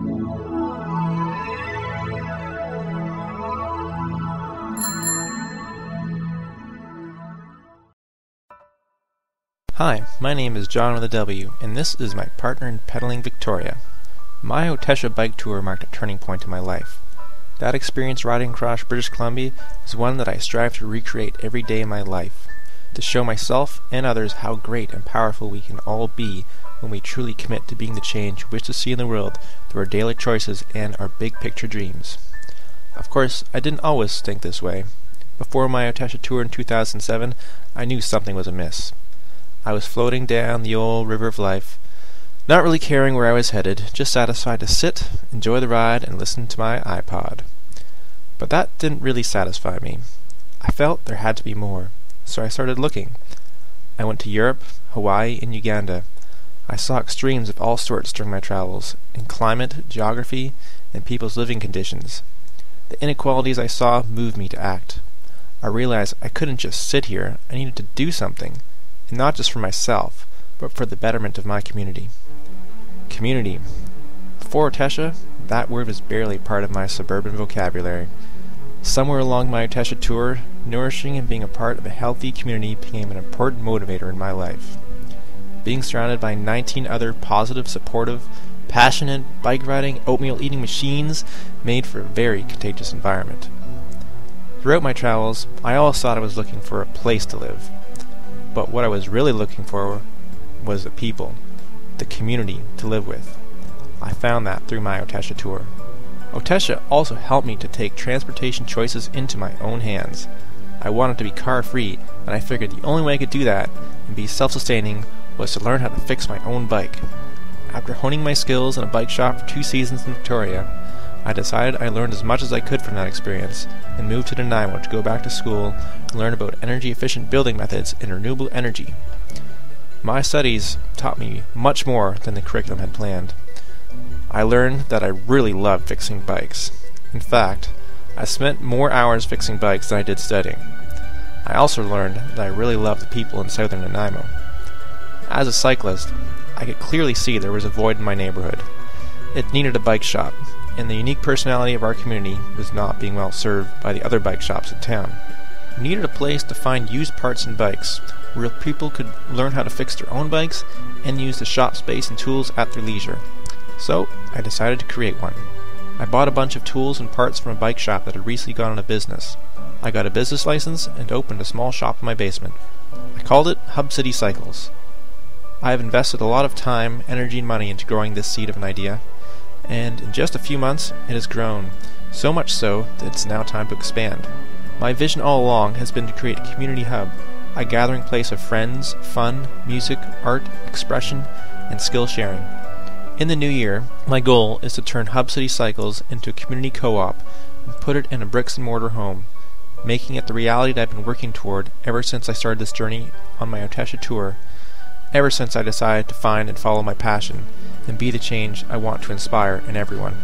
Hi, my name is Jawn with a W, and this is my partner in pedaling, Victoria. My Otesha bike tour marked a turning point in my life. That experience riding across British Columbia is one that I strive to recreate every day of my life, to show myself and others how great and powerful we can all be when we truly commit to being the change we wish to see in the world through our daily choices and our big picture dreams. Of course, I didn't always think this way. Before my Otesha tour in 2007, I knew something was amiss. I was floating down the old river of life, not really caring where I was headed, just satisfied to sit, enjoy the ride, and listen to my iPod. But that didn't really satisfy me. I felt there had to be more, so I started looking. I went to Europe, Hawaii, and Uganda. I saw extremes of all sorts during my travels, in climate, geography, and people's living conditions. The inequalities I saw moved me to act. I realized I couldn't just sit here, I needed to do something. And not just for myself, but for the betterment of my community. Community. Before Otesha, that word was barely part of my suburban vocabulary. Somewhere along my Otesha tour, nourishing and being a part of a healthy community became an important motivator in my life. Being surrounded by 19 other positive, supportive, passionate, bike-riding, oatmeal-eating machines made for a very contagious environment. Throughout my travels, I always thought I was looking for a place to live. But what I was really looking for was the people, the community to live with. I found that through my Otesha tour. Otesha also helped me to take transportation choices into my own hands. I wanted to be car-free, and I figured the only way I could do that and be self-sustaining was to learn how to fix my own bike. After honing my skills in a bike shop for 2 seasons in Victoria, I decided I learned as much as I could from that experience and moved to Nanaimo to go back to school and learn about energy-efficient building methods and renewable energy. My studies taught me much more than the curriculum had planned. I learned that I really loved fixing bikes. In fact, I spent more hours fixing bikes than I did studying. I also learned that I really loved the people in southern Nanaimo. As a cyclist, I could clearly see there was a void in my neighborhood. It needed a bike shop, and the unique personality of our community was not being well served by the other bike shops in town. We needed a place to find used parts and bikes, where people could learn how to fix their own bikes and use the shop space and tools at their leisure. So, I decided to create one. I bought a bunch of tools and parts from a bike shop that had recently gone out of business. I got a business license and opened a small shop in my basement. I called it Hub City Cycles. I have invested a lot of time, energy, and money into growing this seed of an idea, and in just a few months it has grown, so much so that it's now time to expand. My vision all along has been to create a community hub, a gathering place of friends, fun, music, art, expression, and skill sharing. In the new year, my goal is to turn Hub City Cycles into a community co-op and put it in a bricks and mortar home, making it the reality that I've been working toward ever since I started this journey on my Otesha tour, ever since I decided to find and follow my passion and be the change I want to inspire in everyone.